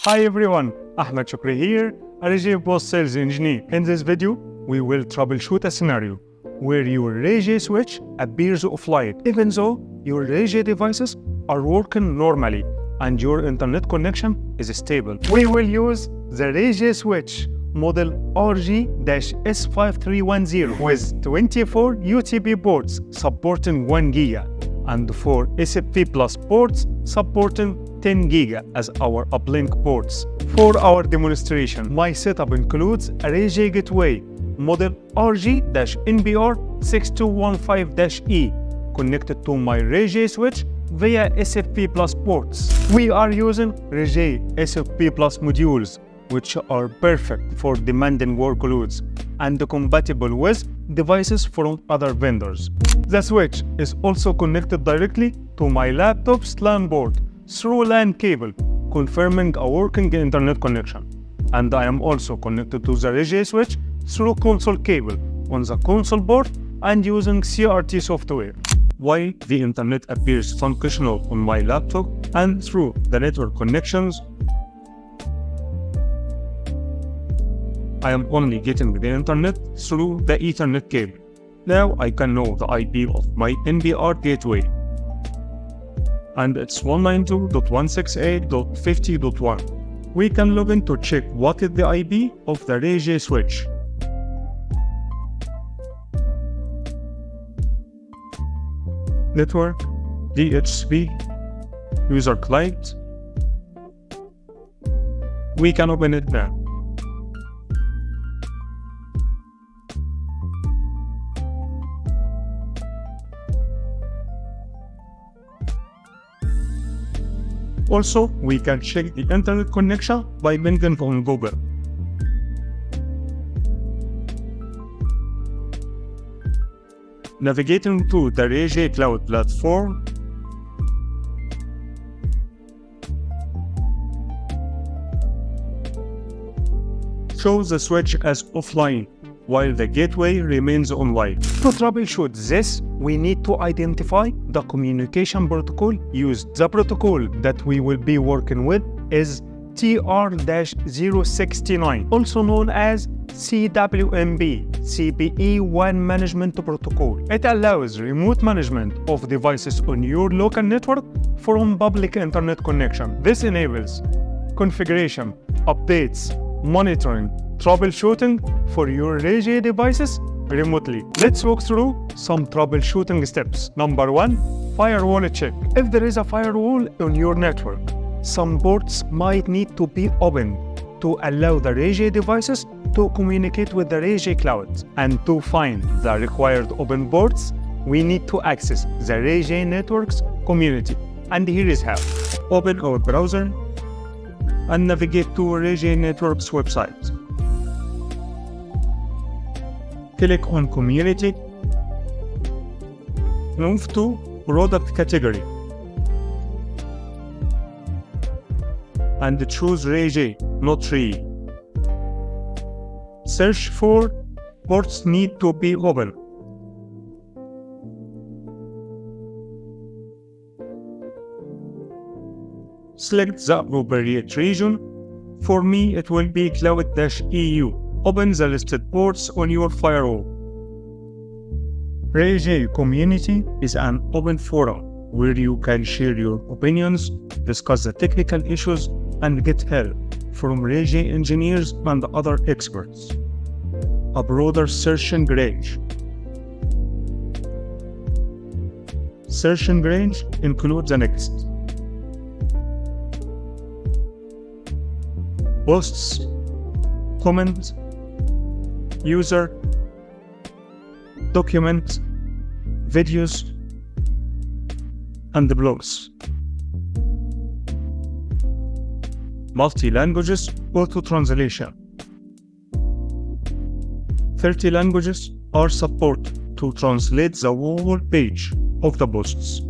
Hi everyone, Ahmed Shukri here, a Reyee post-sales engineer. In this video, we will troubleshoot a scenario where your Reyee switch appears offline, even though your Reyee devices are working normally and your internet connection is stable. We will use the Reyee switch model RG-S5310 with 24 UTP ports supporting 1 giga and 4 SFP Plus ports supporting 10 giga as our uplink ports. For our demonstration, my setup includes a Reyee gateway model RG-NBR6215-E connected to my Reyee switch via SFP Plus ports. We are using Reyee SFP Plus modules, which are perfect for demanding workloads and compatible with devices from other vendors. The switch is also connected directly to my laptop's LAN board through LAN cable, confirming a working internet connection. And I am also connected to the Reyee switch through console cable on the console board and using CRT software. While the internet appears functional on my laptop and through the network connections, I am only getting the internet through the Ethernet cable. Now I can know the IP of my NBR gateway, and it's 192.168.50.1. We can log in to check what is the IP of the Reyee switch. Network, DHCP, user client. We can open it now. Also, we can check the internet connection by linking on Google. Navigating to the Ruijie Cloud platform, shows the switch as offline, while the gateway remains online. To troubleshoot this, we need to identify the communication protocol used. The protocol that we will be working with is TR-069, also known as CWMP, CPE1 Management Protocol. It allows remote management of devices on your local network from public internet connection. This enables configuration, updates, monitoring, troubleshooting for your Reyee devices remotely. Let's walk through some troubleshooting steps. Number 1, firewall check. If there is a firewall on your network, some ports might need to be opened to allow the Reyee devices to communicate with the Ruijie Cloud. And to find the required open ports, we need to access the Reyee Networks community. And here is how. Open our browser and navigate to Reyee Networks website. Click on Community. Move to Product category and choose Reyee, not Reyee. Search for ports need to be open. Select the appropriate region. For me, it will be Cloud-EU. Open the listed ports on your firewall. Reyee Community is an open forum where you can share your opinions, discuss the technical issues, and get help from Reyee engineers and other experts. A broader searching range. Searching range includes the next: posts, comments, user, documents, videos, and blogs. Multi-languages, auto-translation. 30 languages are supported to translate the whole page of the posts.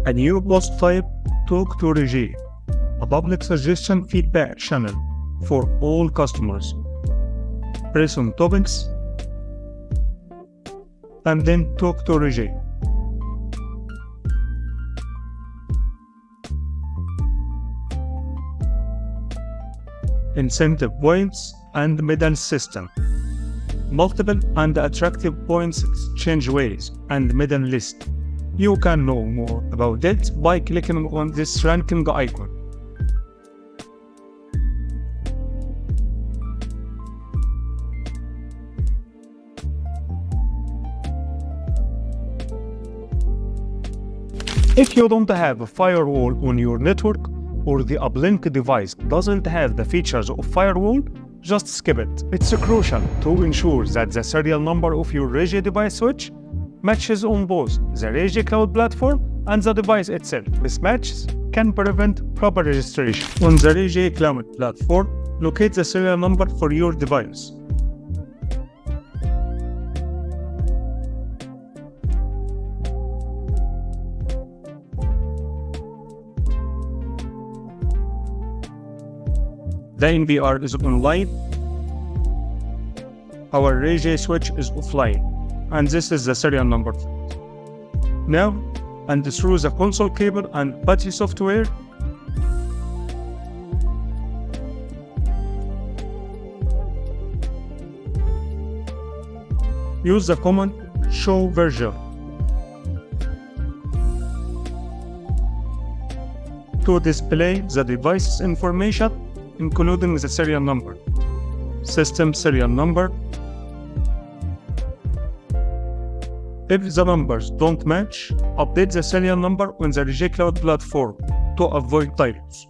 A new post type, talk to Reyee, a public suggestion feedback channel for all customers. Press on topics and then talk to Ruijie. Incentive points and medal system. Multiple and attractive points exchange ways and medal list. You can know more about it by clicking on this ranking icon. If you don't have a firewall on your network, or the uplink device doesn't have the features of firewall, just skip it. It's crucial to ensure that the serial number of your Ruijie device switch matches on both the Ruijie Cloud platform and the device itself. Mismatches can prevent proper registration. On the Ruijie Cloud platform, locate the serial number for your device. The NVR is online, our Ruijie switch is offline, and this is the serial number. Now, and through the console cable and PATI software, use the command show version to display the device's information, including the serial number, system serial number. If the numbers don't match, update the serial number on the Ruijie Cloud platform to avoid typos.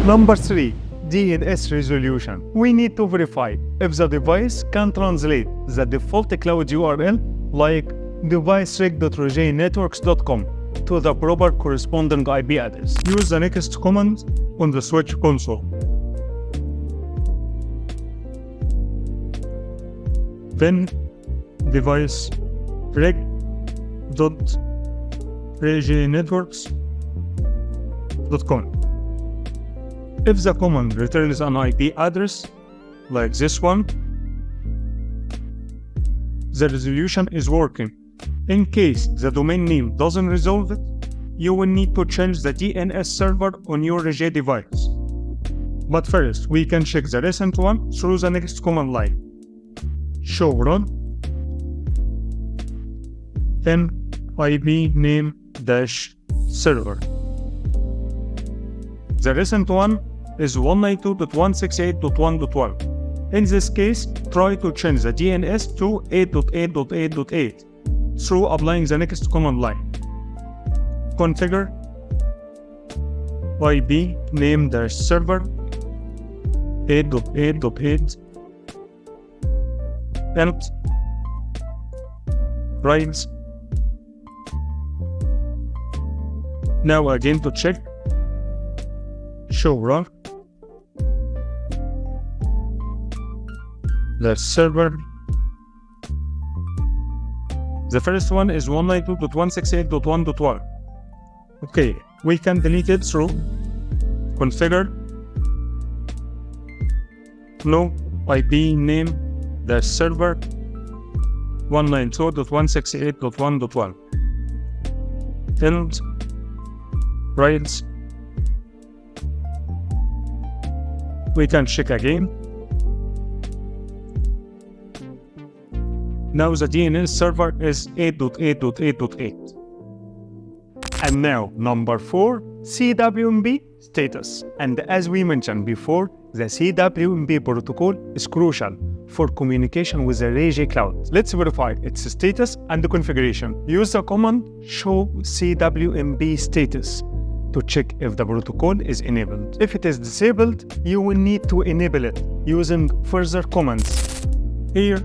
Number 3. DNS resolution. We need to verify if the device can translate the default cloud URL like devicereg.ruijienetworks.com to the proper corresponding IP address. Use the next command on the switch console. Then device reg.ruijienetworks.com. If the command returns an IP address, like this one, the resolution is working. In case the domain name doesn't resolve it, you will need to change the DNS server on your Ruijie device. But first, we can check the recent one through the next command line. Show run, then IP name -server. The recent one is 192.168.1.1. In this case, try to change the DNS to 8.8.8.8 through applying the next command line. Configure IP name -server 8.8.8 and rights. Now again to check, show run, the server. The first one is 192.168.1.1. Okay, we can delete it through configure no IP name -server 192.168.1.1 and rights. We can check again. Now the DNS server is 8.8.8.8. And now number 4, CWMP status. And as we mentioned before, the CWMP protocol is crucial for communication with the Ruijie Cloud. Let's verify its status and the configuration. Use the command show CWMP status to check if the protocol is enabled. If it is disabled, you will need to enable it using further commands. Here,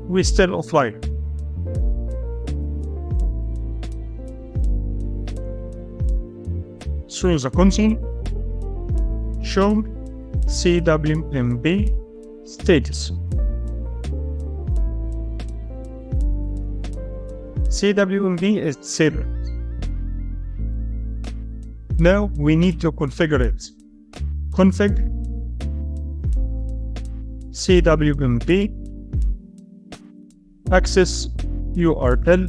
we're still offline. through the console, show CWMP status. CWMP is disabled. Now we need to configure it. Config CWMP access URL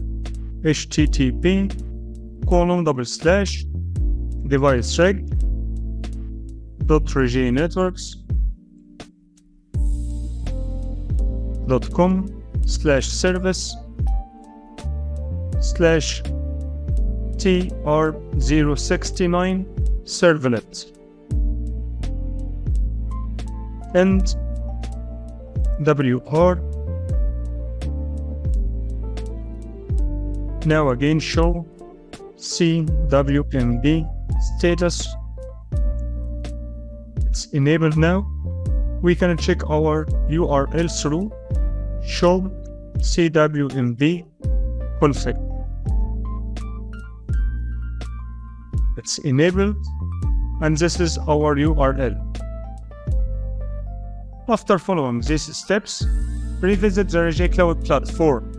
http://deviceReg.regienetworks.com/service/tr069 servlet and WR. Now again show CWMP status. It's enabled now. We can check our URL through show CWMP config. It's enabled and this is our URL. After following these steps, revisit the Ruijie Cloud platform.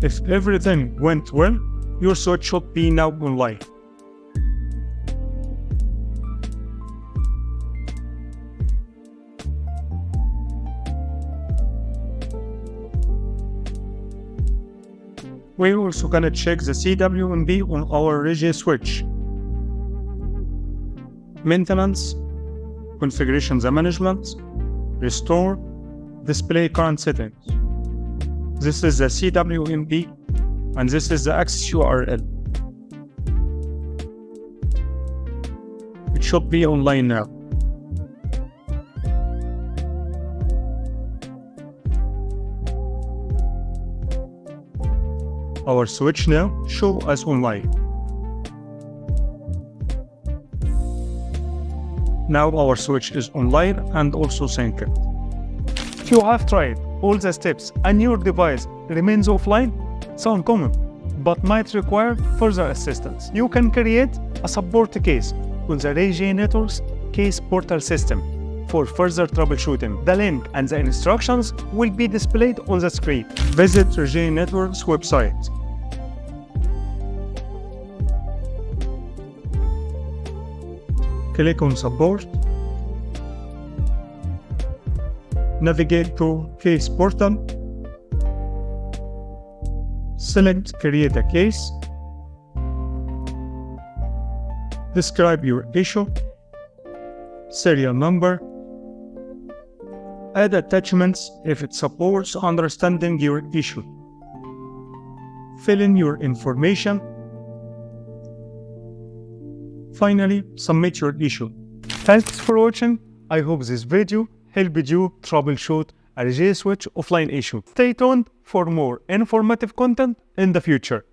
If everything went well, your switch should be now online. We're also gonna check the CWMP on our Ruijie switch. Maintenance, configuration management, restore, display current settings. This is the CWMP and this is the access URL. It should be online now. Our switch now show us online. Now our switch is online and also synced. If you have tried all the steps and your device remains offline, it's uncommon, but might require further assistance. You can create a support case on the Reyee Networks case portal system for further troubleshooting. The link and the instructions will be displayed on the screen. Visit Ruijie Networks website. Click on support. Navigate to case portal. Select create a case. Describe your issue. Serial number. Add attachments if it supports understanding your issue. Fill in your information. Finally, submit your issue. Thanks for watching. I hope this video helped you troubleshoot a Ruijie switch offline issue. Stay tuned for more informative content in the future.